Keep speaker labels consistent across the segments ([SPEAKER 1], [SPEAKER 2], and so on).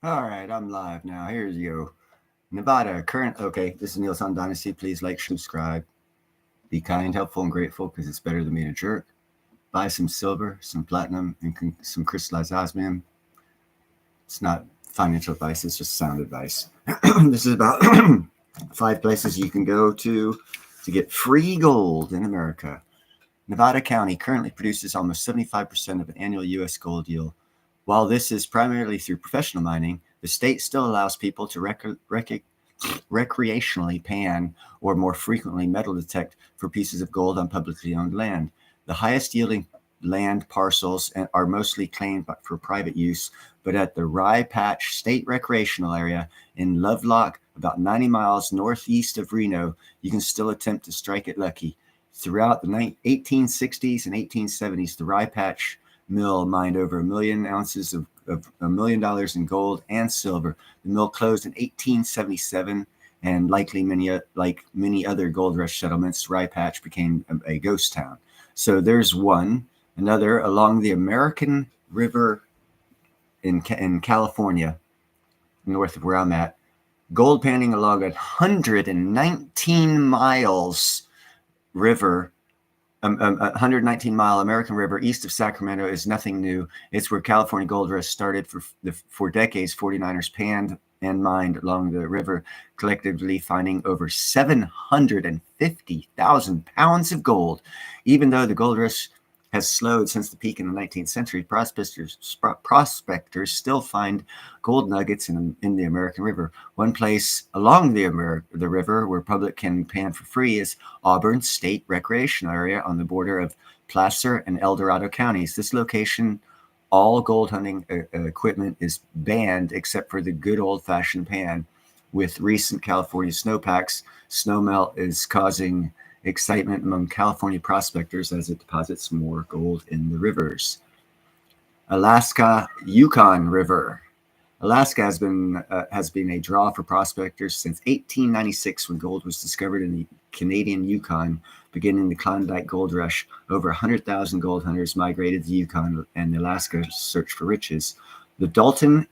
[SPEAKER 1] All right, I'm live now. Here's you. Nevada, current. Okay, this is Neil's on Dynasty. Please like, subscribe. Be kind, helpful, and grateful because it's better than being a jerk. Buy some silver, some platinum, and some crystallized osmium. It's not financial advice, it's just sound advice. This is about 5 places you can go to get free gold in America. Nevada County currently produces almost 75% of an annual U.S. gold yield. While this is primarily through professional mining, the state still allows people to recreationally pan or more frequently metal detect for pieces of gold on publicly owned land. The highest yielding land parcels are mostly claimed for private use, but at the Rye Patch State Recreational Area in Lovelock, about 90 miles northeast of Reno, you can still attempt to strike it lucky. Throughout the 1860s and 1870s, the Rye Patch Mill mined over 1 million ounces of $1 million in gold and silver. The mill closed in 1877, and like many other gold rush settlements, Rye Patch became a ghost town. So there's one. Another along the American River in California, north of where I'm at. Gold panning along 119 miles river 119-mile American River east of Sacramento is nothing new. It's where California Gold Rush started. For decades, 49ers panned and mined along the river, collectively finding over 750,000 pounds of gold. Even though the gold rush has slowed since the peak in the 19th century, prospectors still find gold nuggets in the American River. One place along the river where public can pan for free is Auburn State Recreational Area on the border of Placer and El Dorado counties. This location, all gold hunting equipment is banned except for the good old-fashioned pan. With recent California snowpacks, snowmelt is causing excitement among California prospectors as it deposits more gold in the rivers. Alaska Yukon River. Alaska has been a draw for prospectors since 1896, when gold was discovered in the Canadian Yukon. Beginning the Klondike Gold Rush, over 100,000 gold hunters migrated to the Yukon and Alaska to search for riches. The Dalton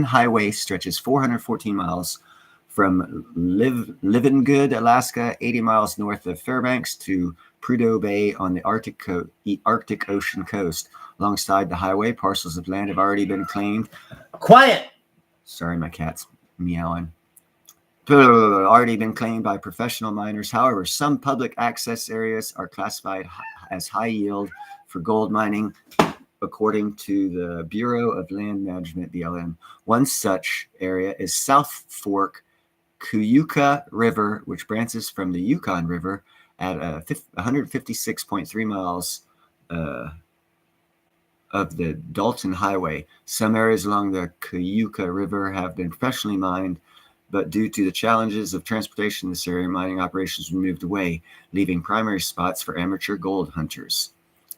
[SPEAKER 1] Highway stretches 414 miles from Livingood, Alaska, 80 miles north of Fairbanks, to Prudhoe Bay on the Arctic Ocean coast. Alongside the highway, parcels of land have already been claimed. Quiet! Sorry, my cat's meowing. Already been claimed by professional miners. However, some public access areas are classified as high yield for gold mining, according to the Bureau of Land Management, BLM. One such area is South Fork Cuyuca River, which branches from the Yukon River at 156.3 miles of the Dalton Highway. Some areas along the Cuyuca River have been professionally mined, but due to the challenges of transportation in this area, mining operations were moved away, leaving primary spots for amateur gold hunters.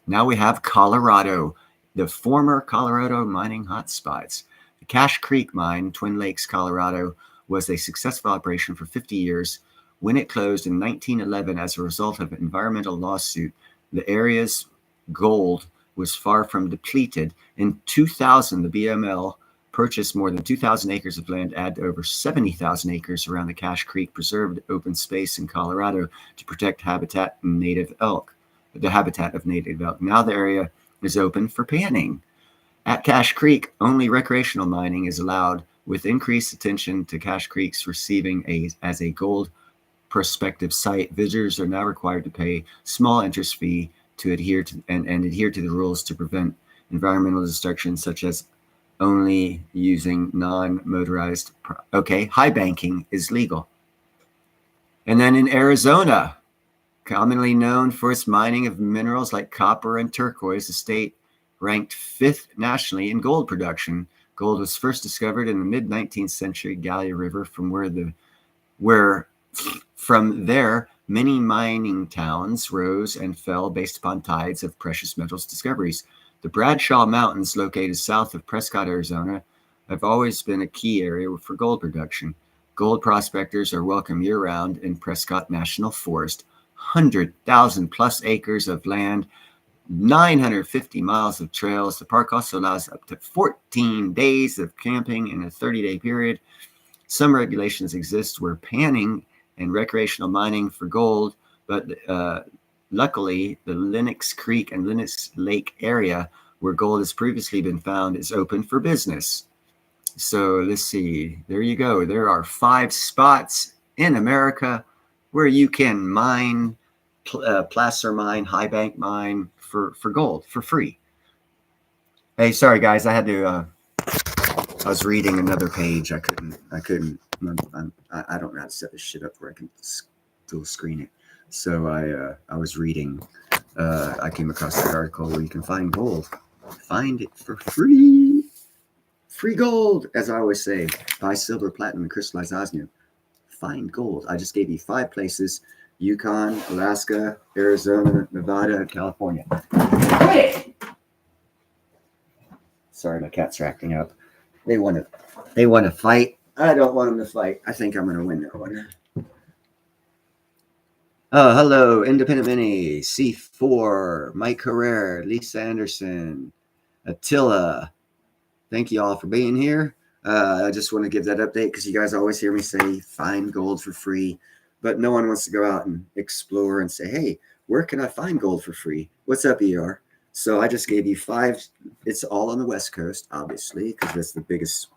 [SPEAKER 1] Now we have Colorado, the former Colorado mining hotspots. The Cache Creek Mine, Twin Lakes, Colorado, was a successful operation for 50 years. When it closed in 1911 as a result of an environmental lawsuit, the area's gold was far from depleted. In 2000, the BML purchased more than 2,000 acres of land, add over 70,000 acres around the Cache Creek preserved open space in Colorado to protect the habitat of native elk. Now the area is open for panning. At Cache Creek, only recreational mining is allowed. With increased attention to Cache Creek's receiving as a gold prospective site, visitors are now required to pay small interest fee to adhere to the rules to prevent environmental destruction, such as only using non-motorized. High banking is legal. And then in Arizona, commonly known for its mining of minerals like copper and turquoise, the state ranked 5th nationally in gold production. Gold was first discovered in the mid-19th century Gallia River, from there many mining towns rose and fell based upon tides of precious metals discoveries. The Bradshaw Mountains, located south of Prescott, Arizona, have always been a key area for gold production. Gold prospectors are welcome year-round in Prescott National Forest. 100,000 plus acres of land 950 miles of trails. The park also allows up to 14 days of camping in a 30-day period. Some regulations exist where panning and recreational mining for gold, but luckily the Lenox Creek and Lenox Lake area where gold has previously been found is open for business. So let's see. There you go. There are 5 spots in America where you can mine, placer mine, high bank mine for gold for free. Hey, sorry guys, I had to. I was reading another page. I couldn't. I don't know how to set this shit up where I can still screen it. So I was reading. I came across that article where you can find gold. Find it for free. Free gold, as I always say. Buy silver, platinum, and crystallized osmium. Find gold. I just gave you 5 places: Yukon, Alaska, Arizona, Nevada, and California. Sorry, my cats are acting up. They want to fight. I don't want them to fight. I think I'm going to win that one. Oh, hello, Independent Mini, C4, Mike Herrera, Lisa Anderson, Attila. Thank you all for being here. I just want to give that update because you guys always hear me say find gold for free, but no one wants to go out and explore and say, hey, where can I find gold for free? What's up, ER? So I just gave you 5. It's all on the West Coast, obviously, because that's the biggest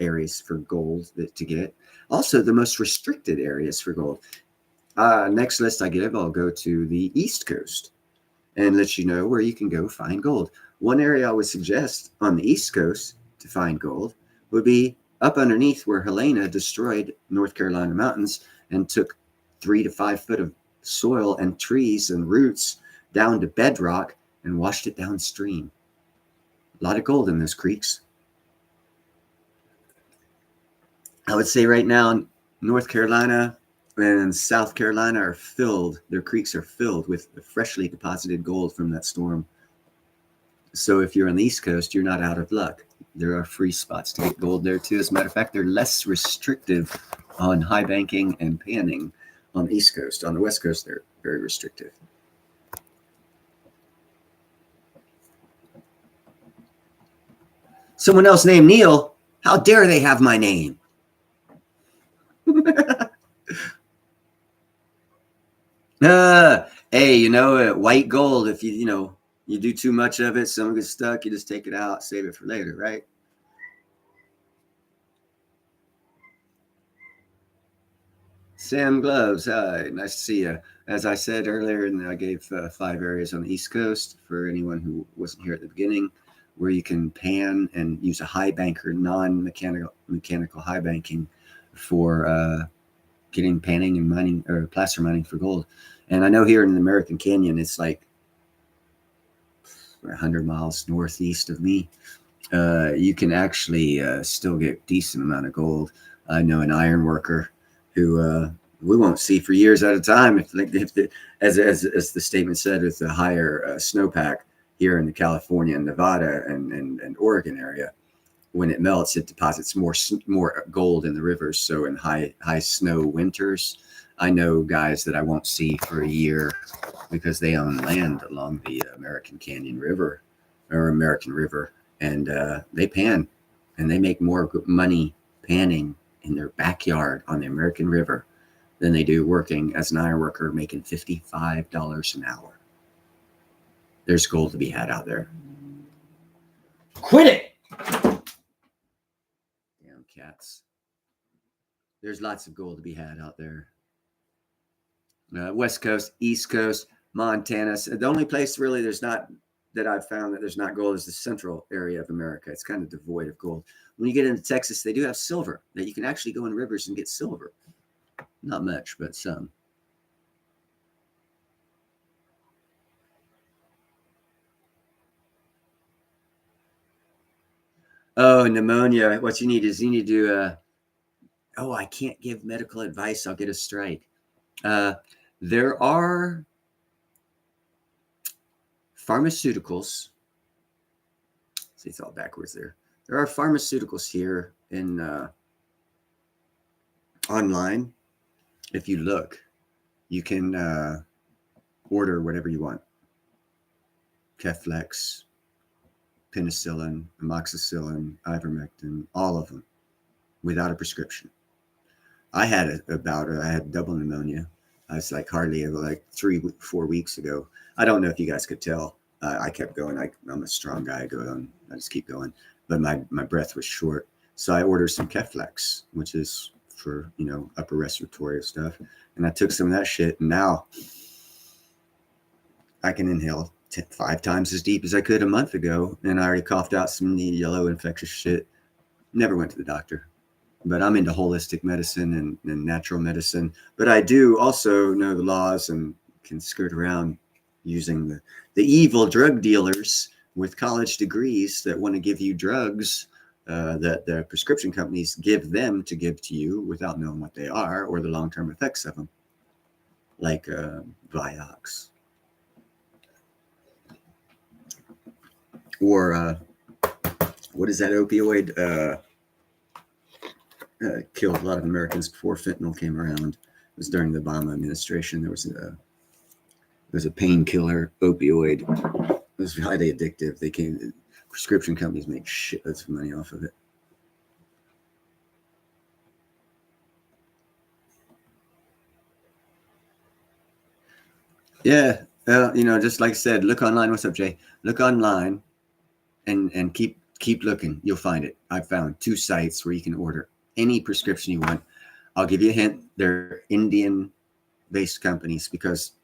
[SPEAKER 1] areas for gold to get. Also, the most restricted areas for gold. Next list I give, I'll go to the East Coast and let you know where you can go find gold. One area I would suggest on the East Coast to find gold would be up underneath where Helena destroyed North Carolina mountains and took 3 to 5 foot of soil and trees and roots down to bedrock and washed it downstream. A lot of gold in those creeks. I would say right now, North Carolina and South Carolina are filled. Their creeks are filled with freshly deposited gold from that storm. So if you're on the East Coast, you're not out of luck. There are free spots to get gold there too. As a matter of fact, they're less restrictive on high banking and panning on the East Coast. On the West Coast, they're very restrictive. Someone else named Neil. How dare they have my name? Hey, white gold, if you do too much of it, some gets stuck, you just take it out, save it for later, right? Sam Gloves, hi, nice to see you. As I said earlier, and I gave 5 areas on the East Coast for anyone who wasn't here at the beginning, where you can pan and use a high banker, mechanical high banking for getting panning and mining or placer mining for gold. And I know here in the American Canyon, it's like 100 miles northeast of me. You can actually still get decent amount of gold. I know an iron worker who we won't see for years at a time. As the statement said, with the higher snowpack here in the California and Nevada and Oregon area, when it melts, it deposits more gold in the rivers. So in high snow winters, I know guys that I won't see for a year because they own land along the American Canyon River or American River, and they pan and they make more money panning in their backyard on the American River than they do working as an iron worker making $55 an hour. There's gold to be had out there. Quit it! Damn cats. There's lots of gold to be had out there. West Coast, East Coast, Montana. The only place really that I've found that there's not gold is the central area of America. It's kind of devoid of gold. When you get into Texas, they do have silver, that you can actually go in rivers and get silver. Not much, but some. Oh, pneumonia. What you need is you need to I can't give medical advice. I'll get a strike. There are pharmaceuticals. See, it's all backwards there. There are pharmaceuticals here in online. If you look, you can order whatever you want. Keflex, penicillin, amoxicillin, ivermectin, all of them without a prescription. I had I had double pneumonia. I was like hardly like 4 weeks ago. I don't know if you guys could tell. I kept going. I'm a strong guy. I go on. I just keep going. But my breath was short. So I ordered some Keflex, which is for, upper respiratory stuff. And I took some of that shit. And now I can inhale 5 times as deep as I could a month ago. And I already coughed out some yellow infectious shit. Never went to the doctor. But I'm into holistic medicine and natural medicine. But I do also know the laws and can skirt around using the evil drug dealers with college degrees that want to give you drugs that the prescription companies give them to give to you without knowing what they are or the long-term effects of them, like Vioxx. Or what is that opioid? Killed a lot of Americans before fentanyl came around. It was during the Obama administration. There was a painkiller opioid. It was highly addictive. Prescription companies make shitloads of money off of it. Yeah, just like I said, look online. What's up, Jay? Look online, and keep looking. You'll find it. I found 2 sites where you can order any prescription you want. I'll give you a hint. They're Indian-based companies because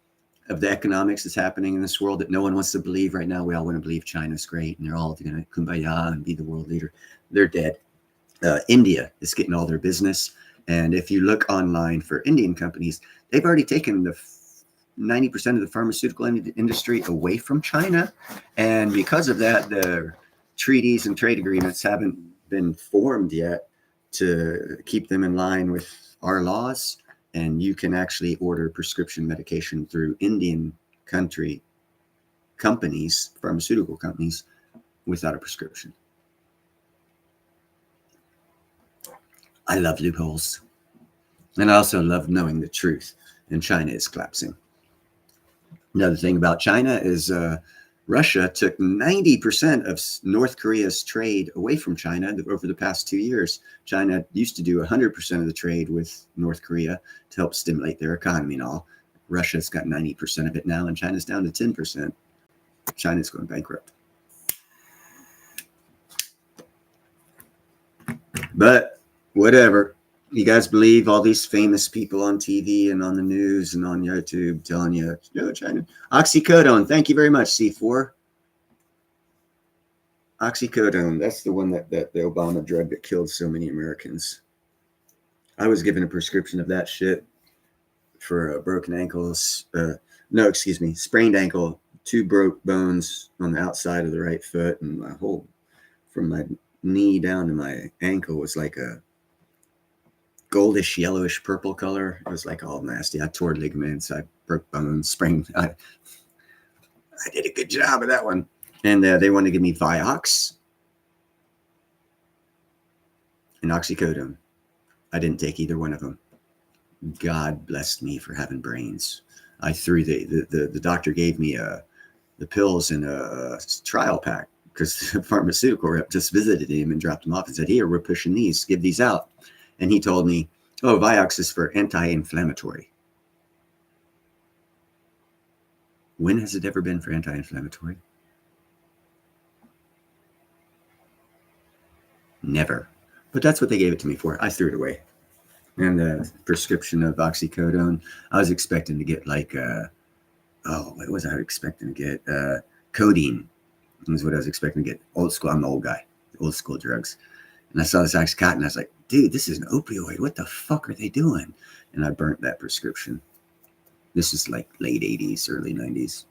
[SPEAKER 1] of the economics that's happening in this world that no one wants to believe right now. We all want to believe China's great and they're all going to kumbaya and be the world leader. They're dead. India is getting all their business. And if you look online for Indian companies, they've already taken the 90% of the pharmaceutical industry away from China. And because of that, the treaties and trade agreements haven't been formed yet to keep them in line with our laws. And you can actually order prescription medication through Indian companies, pharmaceutical companies, without a prescription. I love loopholes. And I also love knowing the truth. And China is collapsing. Another thing about China is Russia took 90% of North Korea's trade away from China over the past 2 years. China used to do 100% of the trade with North Korea to help stimulate their economy and all. Russia's got 90% of it now, and China's down to 10%. China's going bankrupt. But whatever. You guys believe all these famous people on TV and on the news and on YouTube telling you, China. Oxycodone. Thank you very much, C4. Oxycodone. That's the one that the Obama drug that killed so many Americans. I was given a prescription of that shit for broken ankles. Sprained ankle, 2 broke bones on the outside of the right foot, and my whole, from my knee down to my ankle was like a goldish, yellowish, purple color. It was like all nasty. I tore ligaments. I broke bones, sprained. I did a good job of that one. And they wanted to give me Vioxx and Oxycodone. I didn't take either one of them. God blessed me for having brains. I threw the doctor gave me the pills in a trial pack because the pharmaceutical rep just visited him and dropped them off and said, "Here, we're pushing these. Give these out." And he told me, "Oh, Vioxx is for anti-inflammatory." When has it ever been for anti-inflammatory? Never. But that's what they gave it to me for. I threw it away. And the prescription of oxycodone, I was expecting to get like, what was I expecting to get? Codeine was what I was expecting to get. Old school. I'm the old guy. Old school drugs. And I saw this Oxycontin, and I was like, dude, this is an opioid. What the fuck are they doing? And I burnt that prescription. This is like late 80s, early 90s.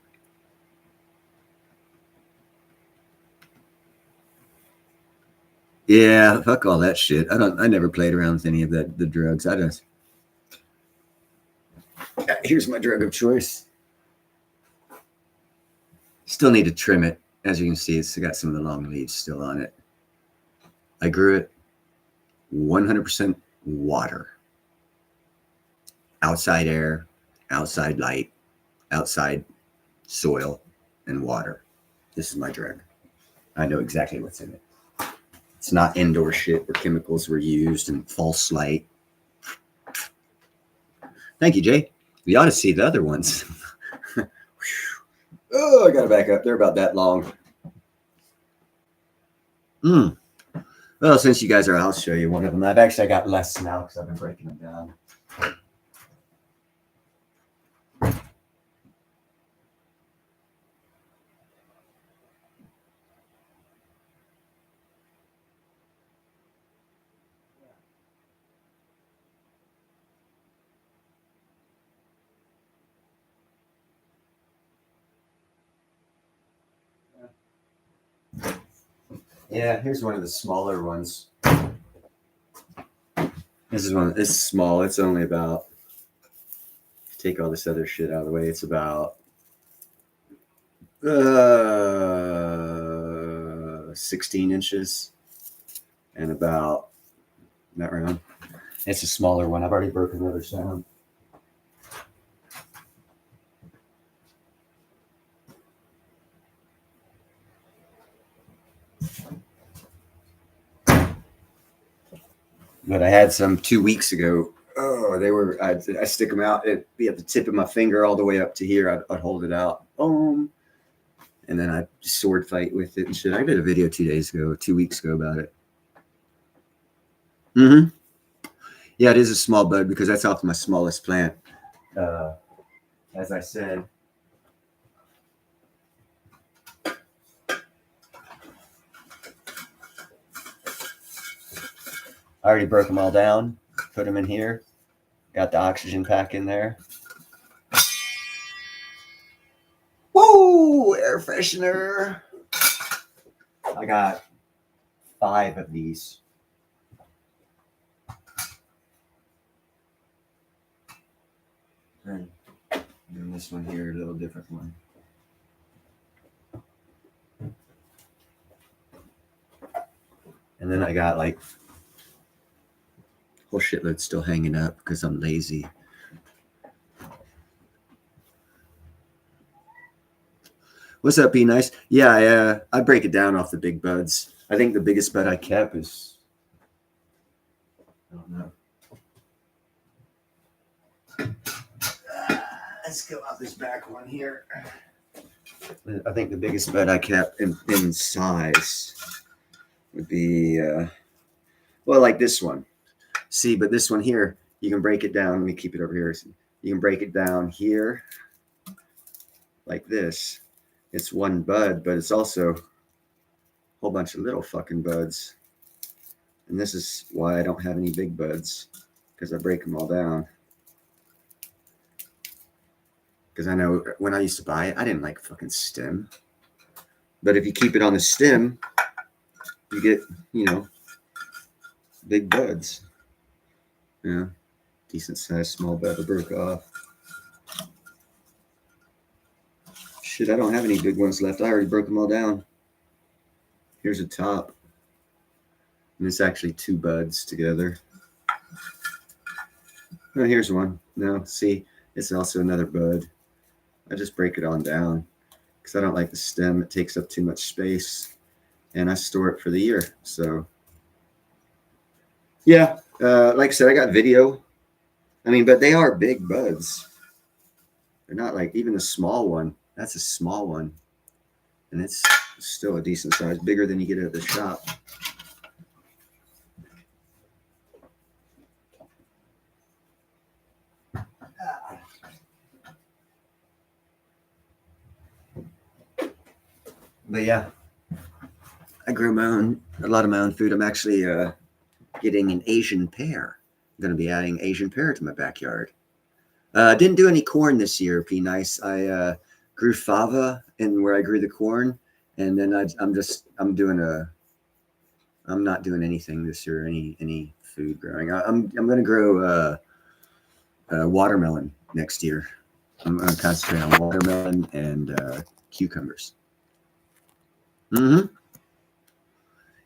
[SPEAKER 1] Yeah, fuck all that shit. I never played around with any of the drugs. Here's my drug of choice. Still need to trim it. As you can see, it's got some of the long leaves still on it. I grew it 100% water. Outside air, outside light, outside soil, and water. This is my drug. I know exactly what's in it. It's not indoor shit where chemicals were used and false light. Thank you, Jay. You ought to see the other ones. Oh, I got to back up. They're about that long. Well, since you guys are, I'll show you one of them. I got less now because I've been breaking them down. Yeah, here's one of the smaller ones. This is one. It's small. It's only about, take all this other shit out of the way. It's about 16 inches and about that round. It's a smaller one. I've already broken the others down. But I had some 2 weeks ago. Oh, they were, I stick them out. It'd be at the tip of my finger all the way up to here. I'd hold it out. Boom. And then I'd sword fight with it and shit. I did a video 2 weeks ago about it. Yeah, it is a small bud because that's off my smallest plant. As I said. I already broke them all down, put them in here, got the oxygen pack in there. Woo! Air freshener. I got 5 of these. And this one here, a little different one. And then I got like a whole shitload still hanging up because I'm lazy. What's up, Be Nice? Yeah, I break it down off the big buds. I think the biggest bud I kept is, I don't know. Let's go out this back one here. I think the biggest bud I kept in size would be, well, like this one. See, but this one here, you can break it down. Let me keep it over here. You can break it down here like this. It's one bud, but it's also a whole bunch of little fucking buds. And this is why I don't have any big buds, because I break them all down. Because I know when I used to buy it, I didn't like fucking stem. But if you keep it on the stem, you get, big buds. Yeah, decent sized small bud I broke off. Shit, I don't have any big ones left. I already broke them all down. Here's a top. And it's actually 2 buds together. Oh, here's one. No, see, it's also another bud. I just break it on down because I don't like the stem. It takes up too much space. And I store it for the year. So, yeah, like I said, I got video. I mean, but they are big buds. They're not like even the small one. That's a small one. And it's still a decent size, bigger than you get at the shop. But yeah, I grow a lot of my own food. I'm actually getting an Asian pear. I'm going to be adding Asian pear to my backyard. Didn't do any corn this year, Be Nice. I grew fava in where I grew the corn. And then I'm not doing anything this year, any food growing. I'm going to grow watermelon next year. I'm going to concentrate on watermelon and cucumbers.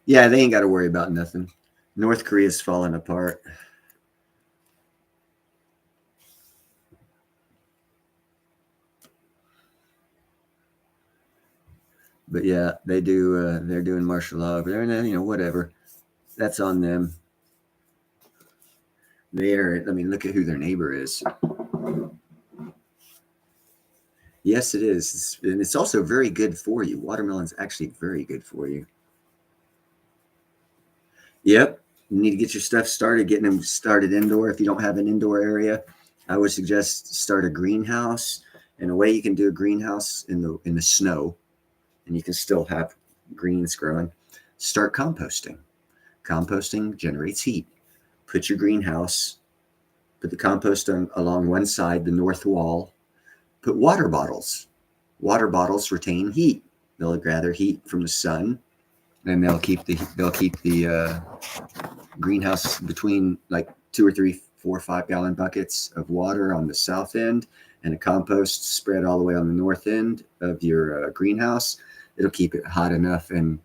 [SPEAKER 1] Yeah, they ain't got to worry about nothing. North Korea's falling apart. But yeah, they do. They're doing martial law over there, and you know, whatever. That's on them. They're. I mean, look at who their neighbor is. Yes, it is, and it's also very good for you. Watermelon's actually very good for you. Yep, you need to get your stuff started, getting them started indoor. If you don't have an indoor area, I would suggest start a greenhouse. And a way you can do a greenhouse in the snow, and you can still have greens growing. Start composting. Composting generates heat. Put your greenhouse, put the compost along one side, the north wall. Put water bottles. Water bottles retain heat. They'll gather heat from the sun, and they'll keep the greenhouse between like 2 or 3, 4 or 5 gallon buckets of water on the south end, and a compost spread all the way on the north end of your greenhouse. It'll keep it hot enough and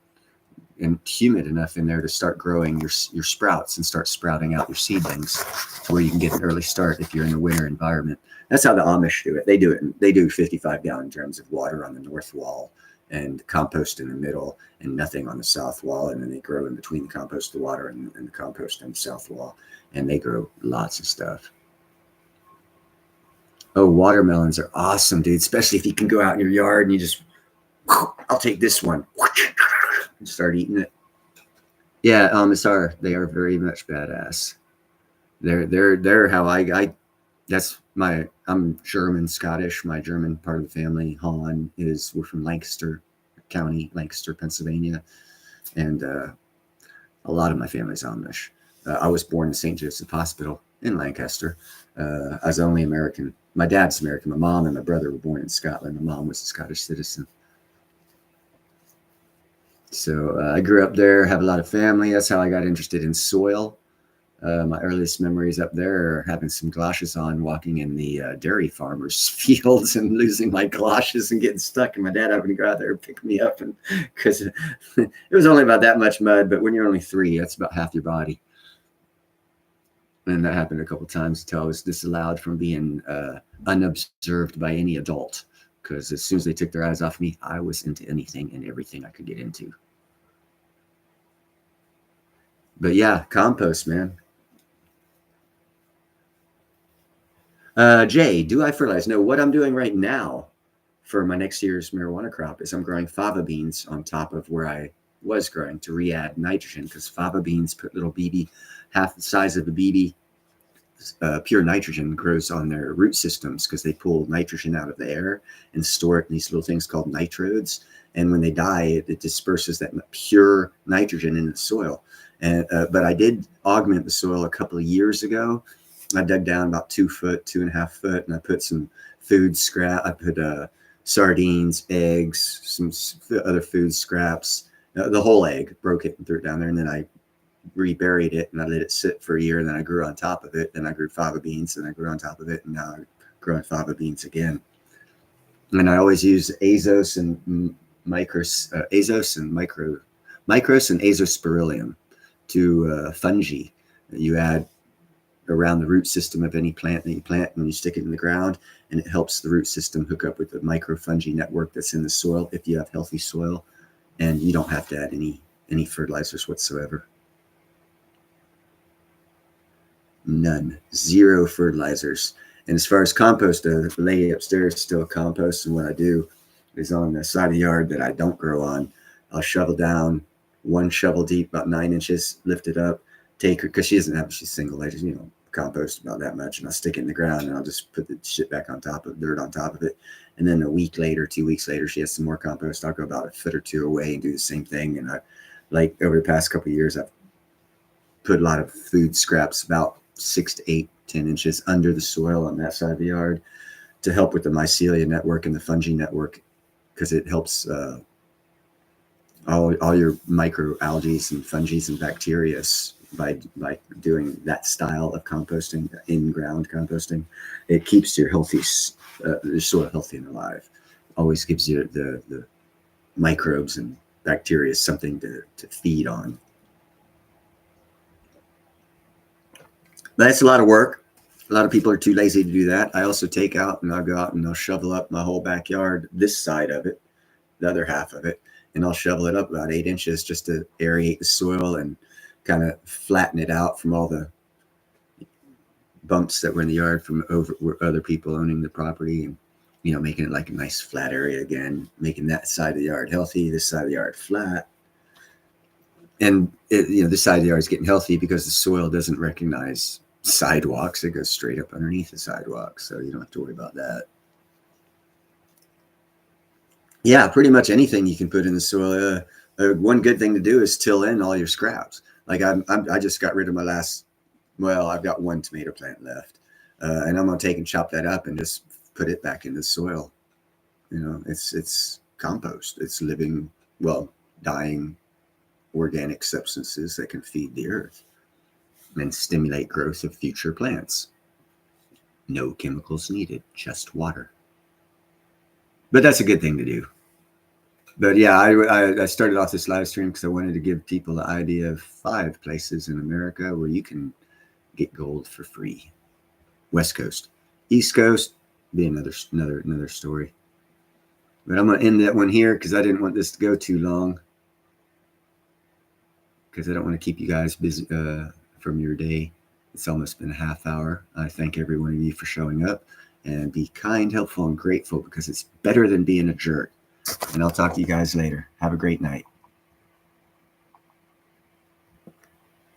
[SPEAKER 1] humid enough in there to start growing your sprouts and start sprouting out your seedlings to where you can get an early start if you're in a winter environment. That's how the Amish do it. They do 55-gallon drums of water on the north wall and compost in the middle and nothing on the south wall. And then they grow in between the compost, the water, and the compost on the south wall. And they grow lots of stuff. Oh, watermelons are awesome, dude. Especially if you can go out in your yard and you just, I'll take this one and start eating it. Yeah, they are very much badass. They're how I that's I'm German Scottish. My German part of the family, we're from Lancaster County, Lancaster, Pennsylvania, and a lot of my family's Amish. I was born in St. Joseph Hospital in Lancaster. I was the only American. My dad's American. My mom and my brother were born in Scotland. My mom was a Scottish citizen. So I grew up there, have a lot of family. That's how I got interested in soil. My earliest memories up there are having some galoshes on, walking in the dairy farmers' fields and losing my galoshes and getting stuck, and my dad having to go out there and pick me up. And because it was only about that much mud, but when you're only 3, that's about half your body. And that happened a couple of times until I was disallowed from being unobserved by any adult. Because as soon as they took their eyes off me, I was into anything and everything I could get into. But yeah, compost, man. Jay, do I fertilize? No, what I'm doing right now for my next year's marijuana crop is I'm growing fava beans on top of where I was growing to re-add nitrogen, because fava beans put little BB, half the size of the BB, pure nitrogen grows on their root systems because they pull nitrogen out of the air and store it in these little things called nitrodes. And when they die, it disperses that pure nitrogen in the soil. And but I did augment the soil a couple of years ago. I dug down about 2 foot, 2.5 foot, and I put some food scrap. I put sardines, eggs, some other food scraps, the whole egg, broke it and threw it down there. And then I reburied it and I let it sit for a year. And then I grew on top of it. Then I grew fava beans and I grew on top of it. And now I'm growing fava beans again. And I always use Azos and Micros and Azospirillum to fungi that you add around the root system of any plant that you plant, and you stick it in the ground, and it helps the root system hook up with the microfungi network that's in the soil if you have healthy soil, and you don't have to add any fertilizers whatsoever. None. 0 fertilizers. And as far as compost, the lady upstairs still composts, and what I do is on the side of the yard that I don't grow on, I'll shovel down 1 shovel deep, about 9 inches, lift it up, take her, because she's single, I just, compost about that much, and I'll stick it in the ground, and I'll just put the shit back on top of dirt on top of it. And then a week later, 2 weeks later, she has some more compost. I'll go about a foot or 2 away and do the same thing. And I, like, over the past couple of years, I've put a lot of food scraps about 6 to 8, 10 inches under the soil on that side of the yard to help with the mycelia network and the fungi network, because it helps all your microalgae and fungi and bacteria by doing that style of composting, in-ground composting. It keeps your soil healthy and alive. Always gives you the microbes and bacteria something to feed on. But that's a lot of work. A lot of people are too lazy to do that. I also take out and I'll go out and I'll shovel up my whole backyard, this side of it, the other half of it, and I'll shovel it up about 8 inches just to aerate the soil and kind of flatten it out from all the bumps that were in the yard from over other people owning the property, and making it like a nice flat area again, making that side of the yard healthy, this side of the yard flat. And this side of the yard is getting healthy because the soil doesn't recognize sidewalks. It goes straight up underneath the sidewalk, so you don't have to worry about that. Yeah, pretty much anything you can put in the soil. One good thing to do is till in all your scraps. Like I just got rid of my last. Well, I've got one tomato plant left, and I'm gonna take and chop that up and just put it back in the soil. It's compost. It's living, dying organic substances that can feed the earth and stimulate growth of future plants. No chemicals needed, just water. But that's a good thing to do. But yeah, I started off this live stream because I wanted to give people the idea of 5 places in America where you can get gold for free. West Coast. East Coast, be another story. But I'm going to end that one here because I didn't want this to go too long, because I don't want to keep you guys busy from your day. It's almost been a half hour. I thank every one of you for showing up, and be kind, helpful, and grateful, because it's better than being a jerk. And I'll talk to you guys later. Have a great night.